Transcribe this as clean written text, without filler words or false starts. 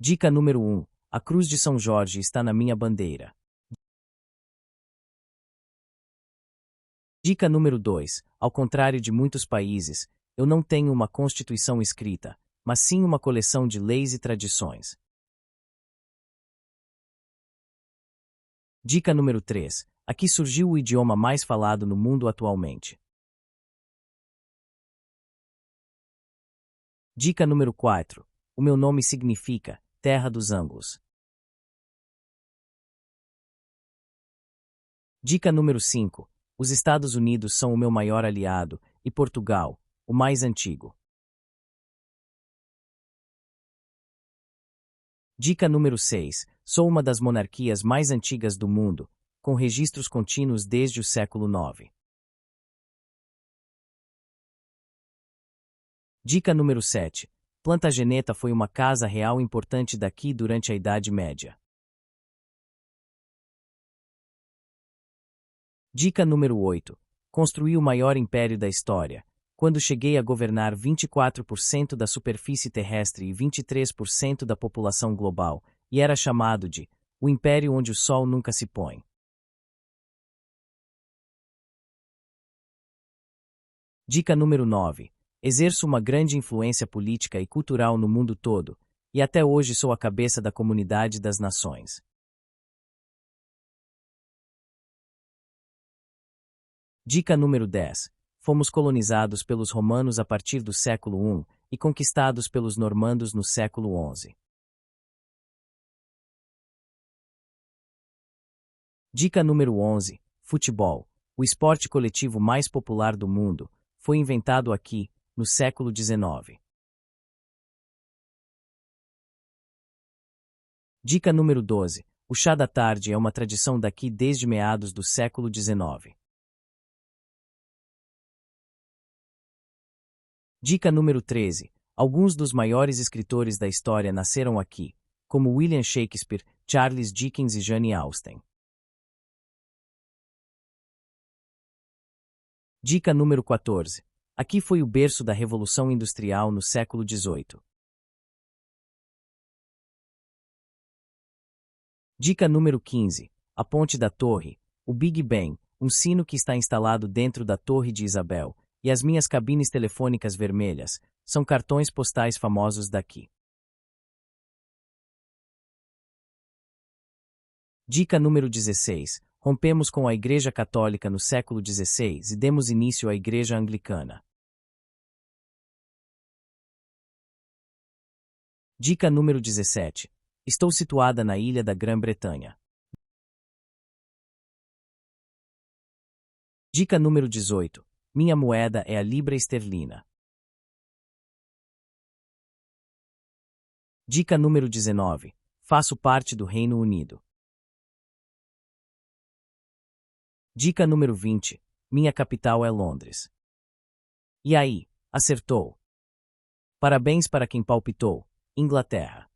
Dica número 1. A Cruz de São Jorge está na minha bandeira. Dica número 2. Ao contrário de muitos países, eu não tenho uma constituição escrita, mas sim uma coleção de leis e tradições. Dica número 3. Aqui surgiu o idioma mais falado no mundo atualmente. Dica número 4. O meu nome significa Terra dos Ângulos. Dica número 5. Os Estados Unidos são o meu maior aliado e Portugal, o mais antigo. Dica número 6. Sou uma das monarquias mais antigas do mundo, com registros contínuos desde o século IX. Dica número 7. Plantageneta foi uma casa real importante daqui durante a Idade Média. Dica número 8. Construí o maior império da história, quando cheguei a governar 24% da superfície terrestre e 23% da população global, e era chamado de o império onde o sol nunca se põe. Dica número 9. Exerço uma grande influência política e cultural no mundo todo, e até hoje sou a cabeça da comunidade das nações. Dica número 10. Fomos colonizados pelos romanos a partir do século I e conquistados pelos normandos no século XI. Dica número 11. Futebol, o esporte coletivo mais popular do mundo, foi inventado aqui, no século XIX. Dica número 12. O chá da tarde é uma tradição daqui desde meados do século XIX. Dica número 13. Alguns dos maiores escritores da história nasceram aqui, como William Shakespeare, Charles Dickens e Jane Austen. Dica número 14. Aqui foi o berço da Revolução Industrial no século XVIII. Dica número 15. A Ponte da Torre, o Big Ben, um sino que está instalado dentro da Torre de Isabel, e as minhas cabines telefônicas vermelhas, são cartões postais famosos daqui. Dica número 16. Rompemos com a Igreja Católica no século XVI e demos início à Igreja Anglicana. Dica número 17. Estou situada na ilha da Grã-Bretanha. Dica número 18. Minha moeda é a libra esterlina. Dica número 19. Faço parte do Reino Unido. Dica número 20. Minha capital é Londres. E aí, acertou? Parabéns para quem palpitou, Inglaterra.